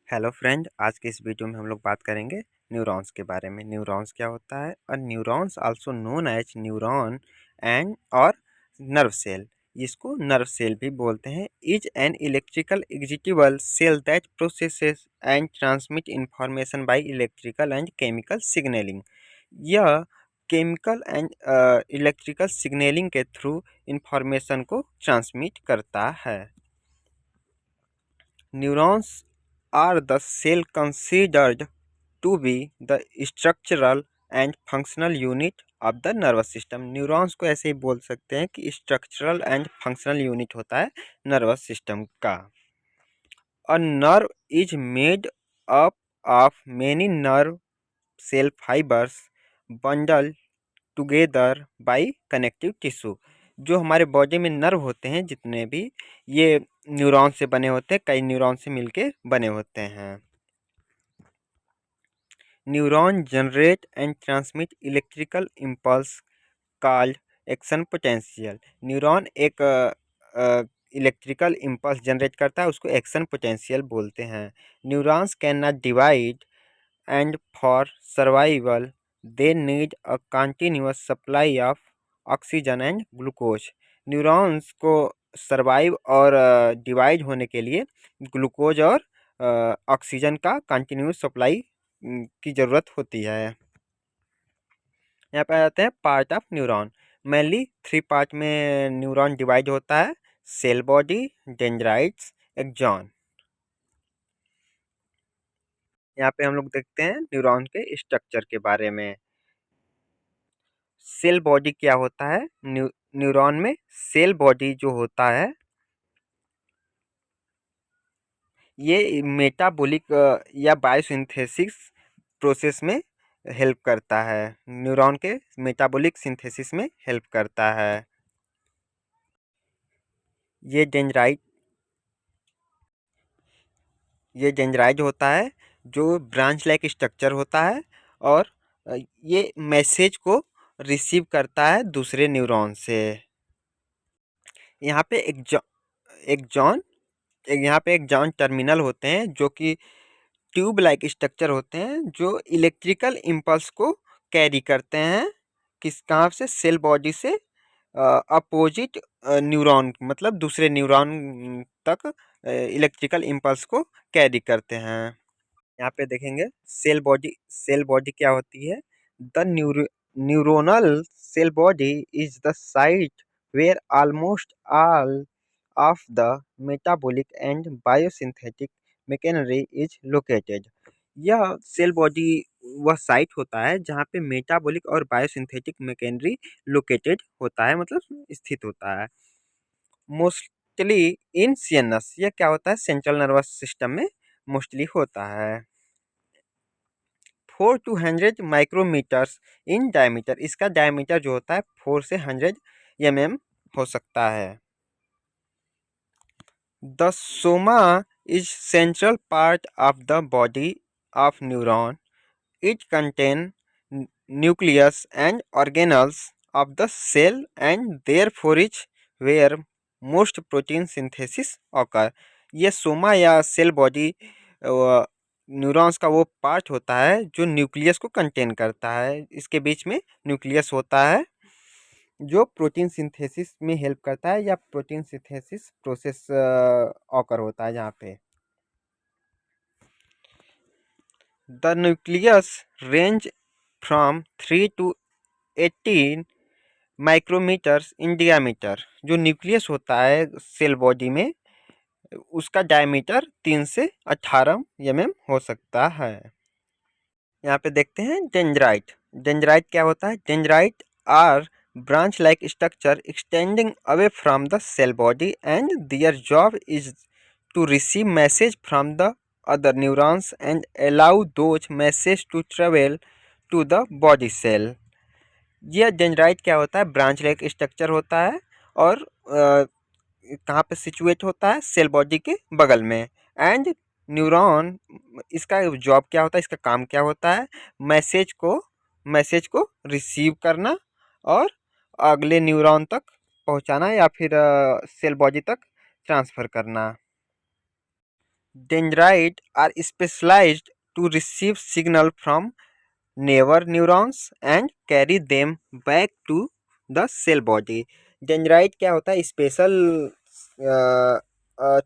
Hello friend, आज के इस वीडियो में हम लोग बात करेंगे न्यूरॉन्स के बारे में। न्यूरॉन्स क्या होता है? और neurons also known as neuron and और नर्व सेल, इसको नर्व सेल भी बोलते हैं, is an electrical executable cell that processes and transmit information by electrical and chemical signalling. यह केमिकल एंड इलेक्ट्रिकल सिग्नलिंग के थ्रू इंफॉर्मेशन को transmit करता है। Neurons are the cell considered to be the structural and functional unit of the nervous system। Neurons को ऐसे ही बोल सकते हैं कि स्ट्रक्चरल एंड फंक्शनल यूनिट होता है नर्वस सिस्टम का। A nerve is made up of many nerve cell fibres bundle together by connective tissue. जो हमारे बॉडी में नर्व होते हैं जितने भी, ये न्यूरॉन से बने होते हैं, कई न्यूरॉन से मिलके बने होते हैं। Neuron generate and transmit electrical impulse called action potential. Neuron एक इलेक्ट्रिकल इम्पल्स जनरेट करता है, उसको एक्शन पोटेंशियल बोलते हैं। Neurons can not divide and for survival they need a continuous supply of oxygen and glucose. Neurons को survive और divide होने के लिए ग्लूकोज और ऑक्सीजन का कंटिन्यूस सप्लाई की ज़रूरत होती है। यहाँ पे आ जाते हैं part of neuron. Mainly 3 part में न्यूरॉन डिवाइड होता है: सेल बॉडी, डेंड्राइट्स, एक्सॉन। यहाँ पे हम लोग देखते हैं न्यूरॉन के स्ट्रक्चर के बारे में। सेल बॉडी क्या होता है? न्यूरॉन में सेल बॉडी जो होता है, ये मेटाबॉलिक या बायोसिंथेसिस प्रोसेस में हेल्प करता है। न्यूरॉन के मेटाबॉलिक सिंथेसिस में हेल्प करता है। ये डेंड्राइट होता है, जो ब्रांच लाइक स्ट्रक्चर होता है, और ये मैसेज को रिसीव करता है दूसरे न्यूरॉन से। यहाँ पे एक्सॉन यहाँ पे एक्सॉन टर्मिनल होते हैं, जो कि ट्यूब लाइक स्ट्रक्चर होते हैं, जो इलेक्ट्रिकल इम्पल्स को कैरी करते हैं। किस कहाँ से? सेल बॉडी से अपोजिट न्यूरॉन, मतलब दूसरे न्यूरॉन तक इलेक्ट्रिकल इम्पल्स को कैरी करते हैं। यहाँ पे देखेंगे सेल बॉडी क्या होती है? The neuronal cell body is the site where almost all of the metabolic and biosynthetic machinery is located। यह सेल बॉडी वह साइट होता है जहाँ पे मेटाबॉलिक और बायोसिंथेटिक मैकेनरी लोकेटेड होता है, मतलब स्थित होता है। मोस्टली इन सीएनएस, यह क्या होता है? सेंट्रल नर्वस सिस्टम में मोस्टली होता है। 4 to 100 माइक्रोमीटर्स इन डायमीटर, इसका डायमीटर जो होता है 4 से 100 mm हो सकता है। The soma is central part of the body of neuron. It contains nucleus and organelles of the cell and therefore is where most protein synthesis occur। ये सोमा या सेल बॉडी न्यूरॉन्स का वो पार्ट होता है जो न्यूक्लियस को contain करता है। इसके बीच में न्यूक्लियस होता है जो प्रोटीन सिंथेसिस में हेल्प करता है, या प्रोटीन सिंथेसिस प्रोसेस ऑकर होता है जहाँ पे। The nucleus range from 3 to 18 micrometres in diameter. जो न्यूक्लियस होता है सेल बॉडी में, उसका डायमीटर 3 से 18 mm हो सकता है। यहाँ पे देखते हैं डेंड्राइट। डेंड्राइट क्या होता है? Dendrite are branch like structure extending away from the cell body and their job is to receive message from the other neurons and allow those message to travel to the body cell। यह dendrite क्या होता है? Branch like structure होता है, और कहाँ पे situate होता है? सेल बॉडी के बगल में। एंड न्यूरॉन, इसका जॉब क्या होता है, इसका काम क्या होता है? मैसेज को रिसीव करना और अगले न्यूरॉन तक पहुंचाना, या फिर सेल बॉडी तक ट्रांसफ़र करना। Dendrites are specialized to receive signal from neighbor neurons and carry them back to the cell body. Dendrite क्या होता है? स्पेशल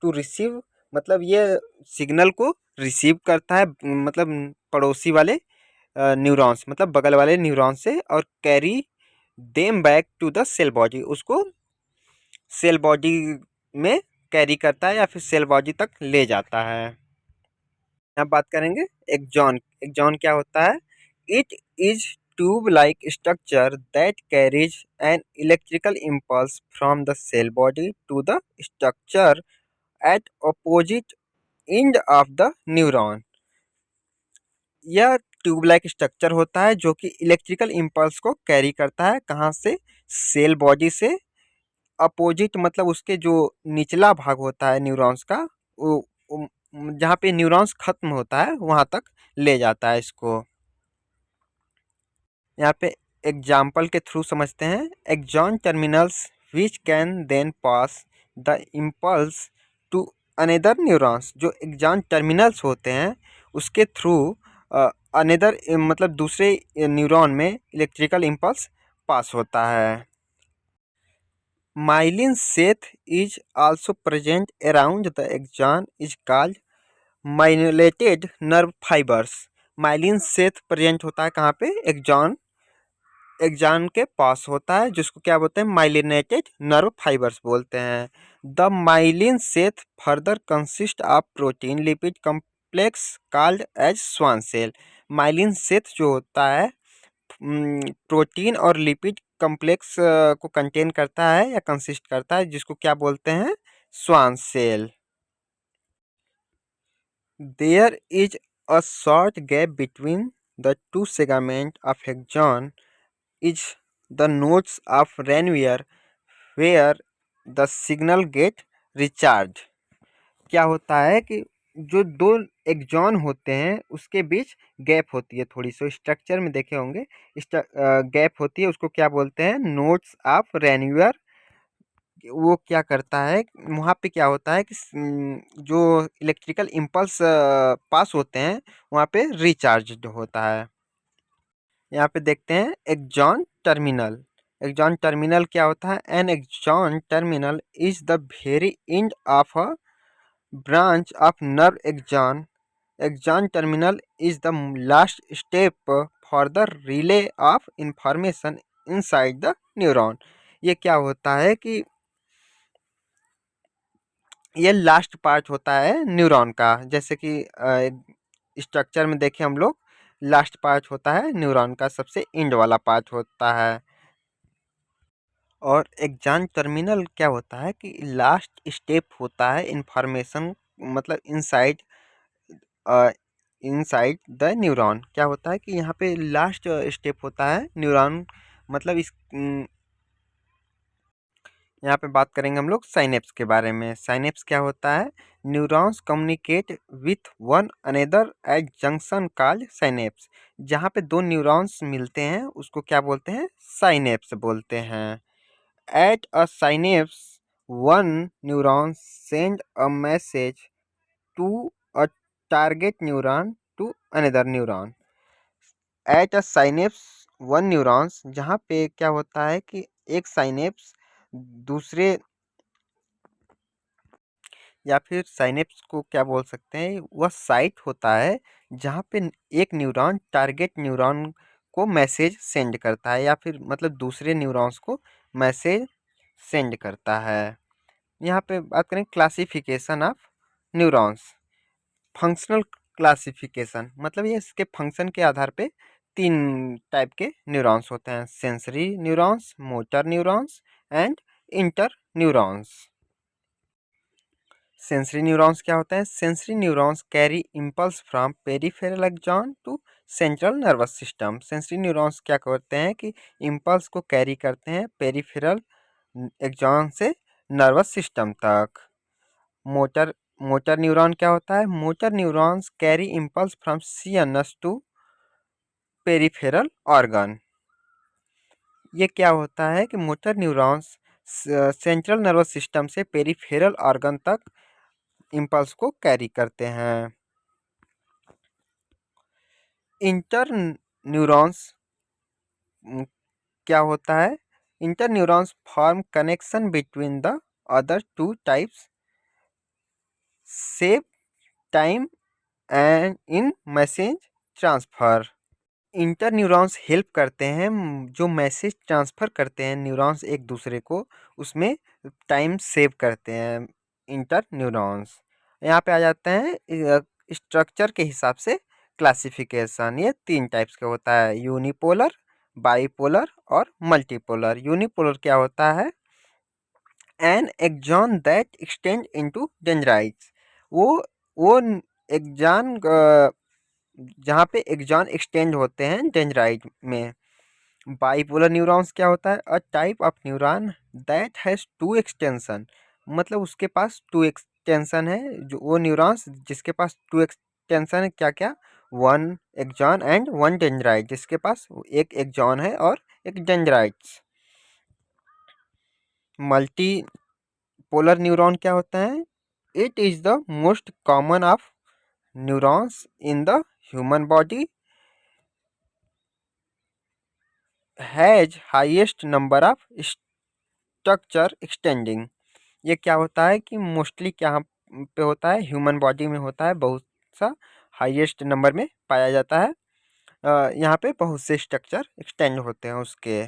टू रिसीव, मतलब ये सिग्नल को रिसीव करता है, मतलब पड़ोसी वाले न्यूरॉन्स, मतलब बगल वाले न्यूरॉन से, और carry them back to the cell body, उसको सेल बॉडी में कैरी करता है या फिर सेल बॉडी तक ले जाता है। अब बात करेंगे एक्सॉन। एक्सॉन क्या होता है? It is tube like structure that carries an electrical impulse from the cell body to the structure at opposite end of the neuron. यह ट्यूब लाइक स्ट्रक्चर होता है जो कि इलेक्ट्रिकल इम्पल्स को कैरी करता है, कहाँ से? सेल बॉडी से। अपोजिट मतलब उसके जो निचला भाग होता है न्यूरॉन्स का, जहाँ पे न्यूरॉन्स खत्म होता है वहाँ तक ले जाता है इसको। यहाँ पे एग्जाम्पल के थ्रू समझते हैं। Axon terminals which can then pass the impulse to another neurons. जो एक्सॉन टर्मिनल्स होते हैं उसके थ्रू अनदर मतलब दूसरे न्यूरॉन में इलेक्ट्रिकल इम्पल्स पास होता है। Myelin sheath is also present around the axon is called myelinated nerve fibres. Myelin sheath present होता है कहाँ पे? एक्सॉन के पास होता है, जिसको क्या बोलते हैं? माइलिनेटेड नर्व फाइबर्स बोलते हैं। The myelin sheath further consist of protein lipid complex called as Schwann cell. Myelin sheath जो होता है प्रोटीन और लिपिड कॉम्प्लेक्स को कंटेन करता है या कंसिस्ट करता है, जिसको क्या बोलते हैं? Schwann cell. There is a short gap between the two segments of axon is the nodes of Ranvier where the signal get recharged। क्या होता है कि जो दो एक्सॉन होते हैं उसके बीच गैप होती है थोड़ी सी, स्ट्रक्चर में देखे होंगे गैप होती है, उसको क्या बोलते हैं? Nodes of Ranvier. वो क्या करता है वहाँ पे? क्या होता है कि जो इलेक्ट्रिकल इम्पल्स पास होते हैं वहाँ पे रिचार्ज होता है। यहाँ पे देखते हैं एक्सॉन टर्मिनल। एक्सॉन टर्मिनल क्या होता है? An axon terminal is the very end of a branch of nerve axon। Axon terminal is the last step for the relay of information inside the neuron। ये क्या होता है कि ये last part होता है न्यूरॉन का, जैसे कि स्ट्रक्चर में देखें हम लोग, लास्ट पार्ट होता है न्यूरॉन का, सबसे एंड वाला पार्ट होता है। और एक्सॉन टर्मिनल क्या होता है कि लास्ट स्टेप होता है इंफॉर्मेशन, मतलब इनसाइड इनसाइड द न्यूरॉन। क्या होता है कि यहाँ पे लास्ट स्टेप होता है न्यूरॉन, मतलब इस यहाँ पे बात करेंगे हम लोग साइनेप्स के बारे में। साइनेप्स क्या होता है? Neurons communicate with one another at junction called synapse. जहाँ पे दो न्यूरॉन्स मिलते हैं उसको क्या बोलते हैं? साइनेप्स बोलते हैं। At a synapse one neuron send a message to a target neuron to another neuron. At a synapse one neurons, जहाँ पे क्या होता है कि एक साइनेप्स दूसरे, या फिर साइनेप्स को क्या बोल सकते हैं, वह साइट होता है जहाँ पे एक न्यूरॉन टारगेट न्यूरॉन को मैसेज सेंड करता है, या फिर मतलब दूसरे न्यूरॉन्स को मैसेज सेंड करता है। यहाँ पे बात करें classification of neurons. Functional classification मतलब ये इसके फंक्शन के आधार पे तीन टाइप के न्यूरॉन्स होते हैं: sensory neurons, motor neurons and interneurons. Sensory neurons क्या होता है? Sensory neurons carry impulse from peripheral axon to central nervous system. Sensory neurons क्या करते हैं कि इम्पल्स को कैरी करते हैं पेरिफेरल एक्सॉन से नर्वस सिस्टम तक। मोटर मोटर न्यूरॉन क्या होता है? Motor neurons carry impulse from CNS to peripheral organ. ये क्या होता है कि motor neurons central nervous system से पेरिफेरल ऑर्गन तक इम्पल्स को कैरी करते हैं। इंटर न्यूरॉन्स क्या होता है? Inter neurons form connection between the other two types save time and in message transfer. Inter neurons help करते हैं जो मैसेज ट्रांसफ़र करते हैं न्यूरॉन्स एक दूसरे को, उसमें टाइम सेव करते हैं इंटर न्यूरॉन्स। यहाँ पे आ जाते हैं स्ट्रक्चर के हिसाब से क्लासिफिकेशन। ये 3 टाइप्स का होता है, यूनिपोलर, बाईपोलर और मल्टीपोलर। यूनिपोलर क्या होता है? An axon that extend into dendrites. वो एक्सॉन जहाँ पे एक्सॉन एक्सटेंड होते हैं डेंड्राइट में। बाइपोलर न्यूरॉन्स क्या होता है? A type of neuron that has to extension. मतलब उसके पास 2 एक्सटेंशन है, जो वो न्यूरॉन्स जिसके पास 2 एक्सटेंशन है, क्या-क्या? 1 एक्सॉन एंड 1 डेंड्राइट, जिसके पास 1 एक्सॉन है और 1 डेंड्राइट्स। मल्टीपोलर न्यूरॉन क्या होता है? It is the most common of neurons in the human body, has highest number of structure extending. ये क्या होता है कि मोस्टली क्या पे होता है? ह्यूमन बॉडी में होता है, बहुत सा हाईएस्ट नंबर में पाया जाता है। यहाँ पे बहुत से स्ट्रक्चर एक्सटेंड होते हैं उसके।